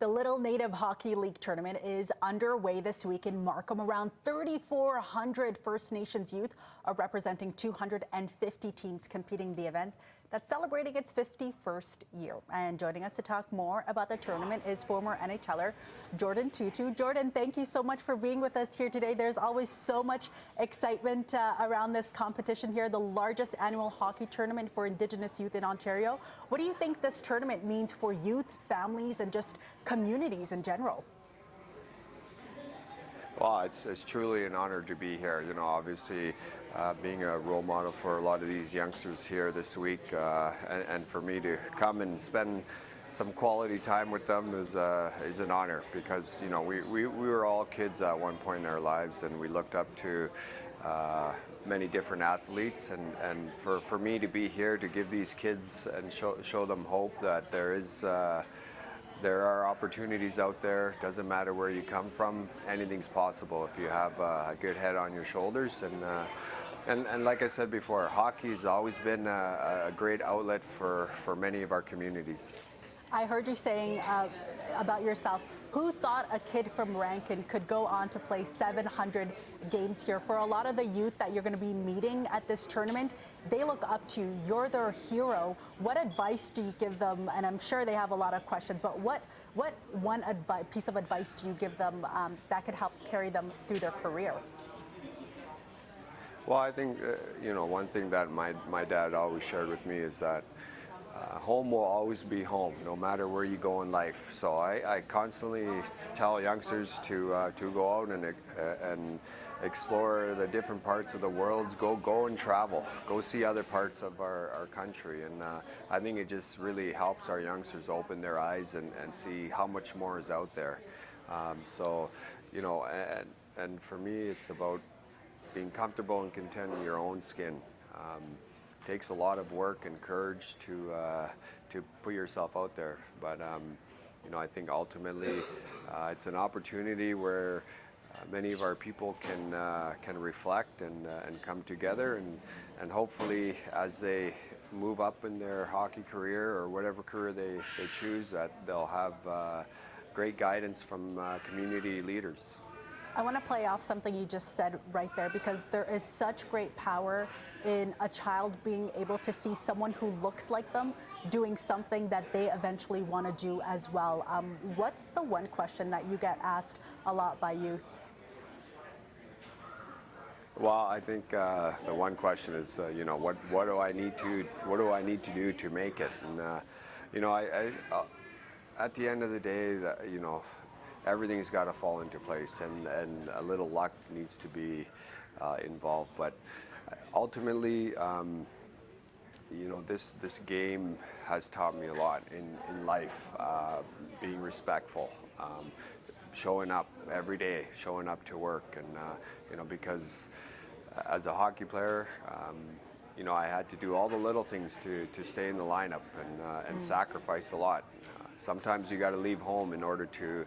The Little Native Hockey League tournament is underway this week in Markham. Around 3,400 First Nations youth are representing 250 teams competing in the event that's celebrating its 51st year. And joining us to talk more about the tournament is former NHLer Jordin Tootoo. Jordin, thank you so much for being with us here today. There's always so much excitement around this competition here, the largest annual hockey tournament for Indigenous youth in Ontario. What do you think this tournament means for youth, families, and just communities in general? Well, it's truly an honor to be here. You know, obviously, being a role model for a lot of these youngsters here this week, and for me to come and spend some quality time with them is an honor, because you know we were all kids at one point in our lives, and we looked up to many different athletes, and for me to be here to give these kids and show them hope that there are opportunities out there. Doesn't matter where you come from, anything's possible if you have a good head on your shoulders. And like I said before, hockey's always been a great outlet for many of our communities. I heard you saying about yourself, who thought a kid from Rankin could go on to play 700 games here? For a lot of the youth that you're going to be meeting at this tournament, they look up to you. You're their hero. What advice do you give them? And I'm sure they have a lot of questions, but what one piece of advice do you give them that could help carry them through their career? Well, I think, you know, one thing that my dad always shared with me is that home will always be home, no matter where you go in life. So I constantly tell youngsters to go out and explore the different parts of the world. Go and travel. Go see other parts of our country. And I think it just really helps our youngsters open their eyes and see how much more is out there. So, you know, and for me, it's about being comfortable and content in your own skin. Takes a lot of work and courage to put yourself out there, but you know, I think ultimately it's an opportunity where many of our people can reflect and come together, and hopefully as they move up in their hockey career or whatever career they choose, that they'll have great guidance from community leaders. I want to play off something you just said right there, because there is such great power in a child being able to see someone who looks like them doing something that they eventually want to do as well. What's the one question that you get asked a lot by youth? Well, I think the one question is, you know, what do I need to do to make it? And you know, I at the end of the day, you know, everything's got to fall into place, and a little luck needs to be involved. But ultimately, you know, this game has taught me a lot in life, being respectful, showing up every day, showing up to work, and you know, because as a hockey player, you know, I had to do all the little things to stay in the lineup, and sacrifice a lot. Sometimes you got to leave home in order to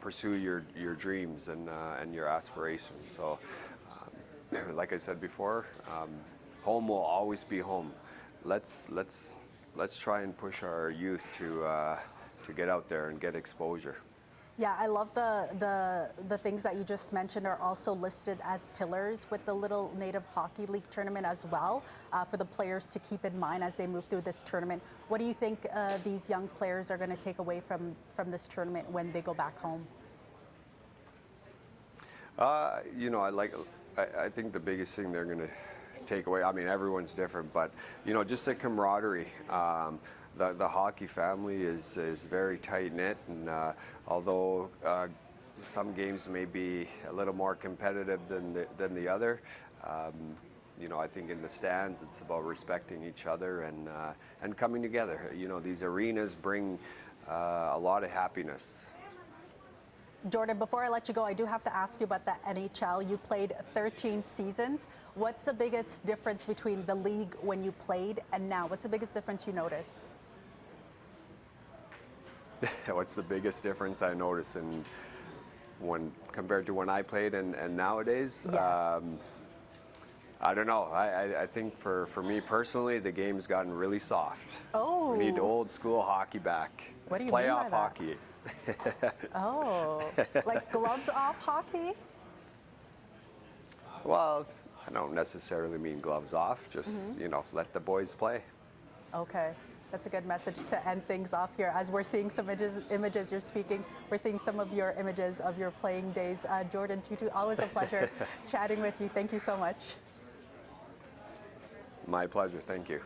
pursue your dreams and your aspirations. So, like I said before, home will always be home. Let's try and push our youth to get out there and get exposure. Yeah, I love the things that you just mentioned are also listed as pillars with the Little Native Hockey League tournament as well, for the players to keep in mind as they move through this tournament. What do you think these young players are going to take away from this tournament when they go back home? You know, I think the biggest thing they're going to take away, I mean, everyone's different, but you know, just the camaraderie. The hockey family is very tight-knit, and although some games may be a little more competitive than the other, you know, I think in the stands it's about respecting each other and coming together. You know, these arenas bring a lot of happiness. Jordin, before I let you go, I do have to ask you about the NHL. You played 13 seasons. What's the biggest difference between the league when you played and now? What's the biggest difference you notice? What's the biggest difference I notice compared to when I played and nowadays? Yes. I don't know. I think for me personally, the game's gotten really soft. Oh. We need old school hockey back. What do you mean by Playoff that? hockey. Oh, like gloves off hockey? Well, I don't necessarily mean gloves off. Just let the boys play. Okay, that's a good message to end things off here. As we're seeing some images you're speaking, we're seeing some of your images of your playing days. Jordin Tootoo, always a pleasure chatting with you. Thank you so much. My pleasure. Thank you.